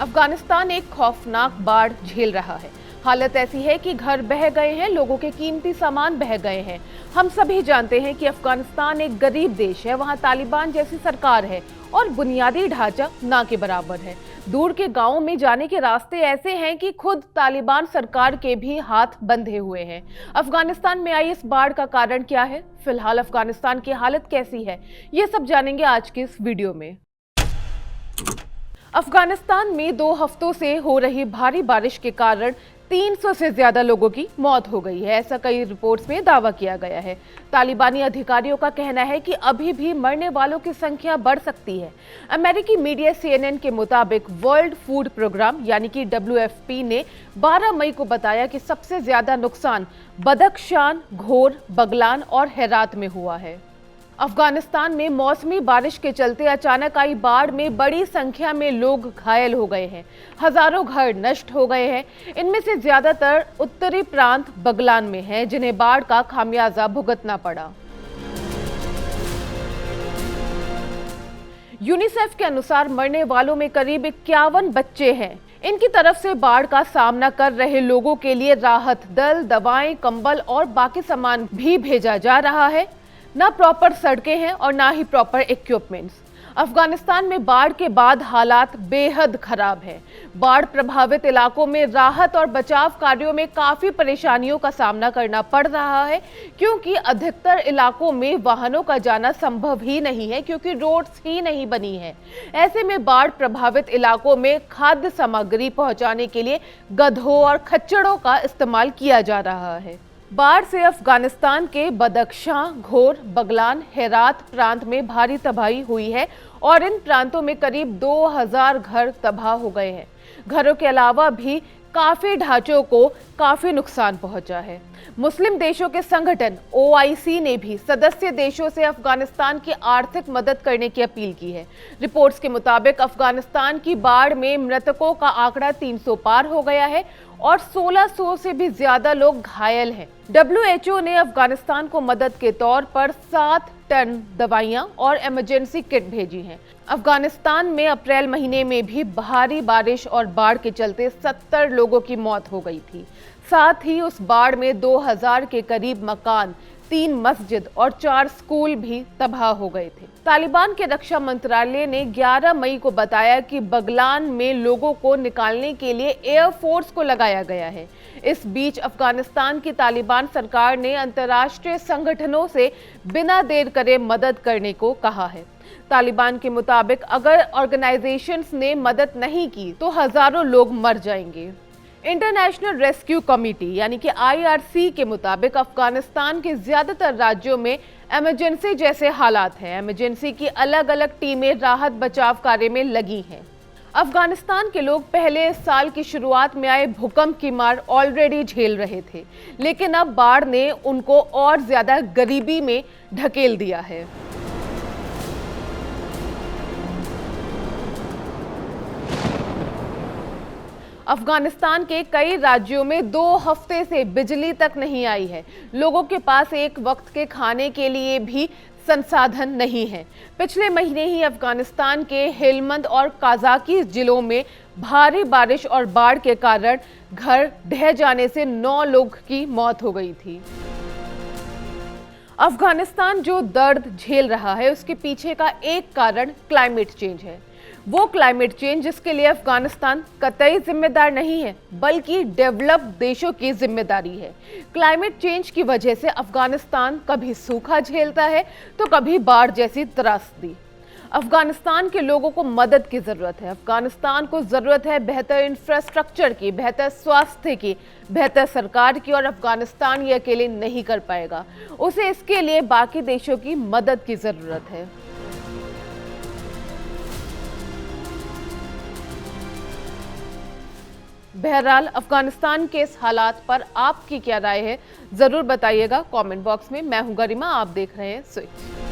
अफगानिस्तान एक खौफनाक बाढ़ झेल रहा है। हालत ऐसी है कि घर बह गए हैं, लोगों के कीमती सामान बह गए हैं। हम सभी जानते हैं कि अफगानिस्तान एक गरीब देश है, वहां तालिबान जैसी सरकार है और बुनियादी ढांचा ना के बराबर है। दूर के गांवों में जाने के रास्ते ऐसे हैं कि खुद तालिबान सरकार के भी हाथ बंधे हुए हैं। अफगानिस्तान में आई इस बाढ़ का कारण क्या है, फिलहाल अफगानिस्तान की हालत कैसी है, ये सब जानेंगे आज की इस वीडियो में। अफगानिस्तान में 2 हफ्तों से हो रही भारी बारिश के कारण 300 से ज्यादा लोगों की मौत हो गई है, ऐसा कई रिपोर्ट्स में दावा किया गया है। तालिबानी अधिकारियों का कहना है कि अभी भी मरने वालों की संख्या बढ़ सकती है। अमेरिकी मीडिया CNN के मुताबिक वर्ल्ड फूड प्रोग्राम यानी कि WFP ने 12 मई को बताया कि सबसे ज्यादा नुकसान बदख्शान, घोर, बगलान और हेरात में हुआ है। अफगानिस्तान में मौसमी बारिश के चलते अचानक आई बाढ़ में बड़ी संख्या में लोग घायल हो गए हैं। हजारों घर नष्ट हो गए हैं। इनमें से ज्यादातर उत्तरी प्रांत बगलान में हैं, जिन्हें बाढ़ का खामियाजा भुगतना पड़ा। यूनिसेफ के अनुसार मरने वालों में करीब 51 बच्चे हैं। इनकी तरफ से बाढ़ का सामना कर रहे लोगों के लिए राहत दल, दवाएं, कंबल और बाकी सामान भी भेजा जा रहा है। ना प्रॉपर सड़कें हैं और ना ही प्रॉपर इक्विपमेंट्स। अफगानिस्तान में बाढ़ के बाद हालात बेहद खराब हैं। बाढ़ प्रभावित इलाकों में राहत और बचाव कार्यों में काफी परेशानियों का सामना करना पड़ रहा है, क्योंकि अधिकतर इलाकों में वाहनों का जाना संभव ही नहीं है, क्योंकि रोड्स ही नहीं बनी है। ऐसे में बाढ़ प्रभावित इलाकों में खाद्य सामग्री पहुंचाने के लिए गधों और खच्चरों का इस्तेमाल किया जा रहा है। बाढ़ से अफगानिस्तान के बदख्शां, घोर, बगलान, हेरात प्रांत में भारी तबाही हुई है और इन प्रांतों में करीब 2000 घर तबाह हो गए हैं। घरों के अलावा भी काफी ढांचों को काफी नुकसान पहुंचा है। मुस्लिम देशों के संगठन OIC ने भी सदस्य देशों से अफगानिस्तान की आर्थिक मदद करने की अपील की है। रिपोर्ट्स के मुताबिक अफगानिस्तान की बाढ़ में मृतकों का आंकड़ा 300 पार हो गया है और 1600 से भी ज्यादा लोग घायल हैं। WHO ने अफगानिस्तान को मदद के तौर पर 7 टन दवाइयां और इमरजेंसी किट भेजी हैं। अफगानिस्तान में अप्रैल महीने में भी भारी बारिश और बाढ़ के चलते 70 लोगों की मौत हो गई थी। साथ ही उस बाढ़ में 2000 के करीब मकान, 3 मस्जिद और 4 स्कूल भी तबाह हो गए थे। तालिबान के रक्षा मंत्रालय ने 11 मई को बताया कि बगलान में लोगों को निकालने के लिए एयरफोर्स को लगाया गया है। इस बीच अफगानिस्तान की तालिबान सरकार ने अंतर्राष्ट्रीय संगठनों से बिना देर करे मदद करने को कहा है। तालिबान के मुताबिक अगर ऑर्गेनाइजेशंस ने मदद नहीं की तो हजारों लोग मर जाएंगे। इंटरनेशनल रेस्क्यू कमेटी यानी कि IRC के मुताबिक अफगानिस्तान के ज्यादातर राज्यों में इमरजेंसी जैसे हालात हैं। इमरजेंसी की अलग अलग टीमें राहत बचाव कार्य में लगी हैं। अफगानिस्तान के लोग पहले इस साल की शुरुआत में आए भूकंप की मार ऑलरेडी झेल रहे थे, लेकिन अब बाढ़ ने उनको और ज्यादा गरीबी में ढकेल दिया है। अफगानिस्तान के कई राज्यों में 2 हफ्ते से बिजली तक नहीं आई है। लोगों के पास एक वक्त के खाने के लिए भी संसाधन नहीं है। पिछले महीने ही अफगानिस्तान के हेलमंद और काजाकी जिलों में भारी बारिश और बाढ़ के कारण घर ढह जाने से 9 लोग की मौत हो गई थी। अफगानिस्तान जो दर्द झेल रहा है, उसके पीछे का एक कारण क्लाइमेट चेंज है। वो क्लाइमेट चेंज जिसके लिए अफगानिस्तान कतई जिम्मेदार नहीं है, बल्कि डेवलप्ड देशों की जिम्मेदारी है। क्लाइमेट चेंज की वजह से अफगानिस्तान कभी सूखा झेलता है तो कभी बाढ़ जैसी त्रासदी। अफगानिस्तान के लोगों को मदद की जरूरत है। अफगानिस्तान को जरूरत है बेहतर इंफ्रास्ट्रक्चर की, बेहतर स्वास्थ्य की, बेहतर सरकार की, और अफगानिस्तान ये अकेले नहीं कर पाएगा। उसे इसके लिए बाकी देशों की मदद की जरूरत है। बहरहाल अफगानिस्तान के इस हालात पर आपकी क्या राय है, जरूर बताइएगा कमेंट बॉक्स में। मैं हूं गरिमा, आप देख रहे हैं स्विच।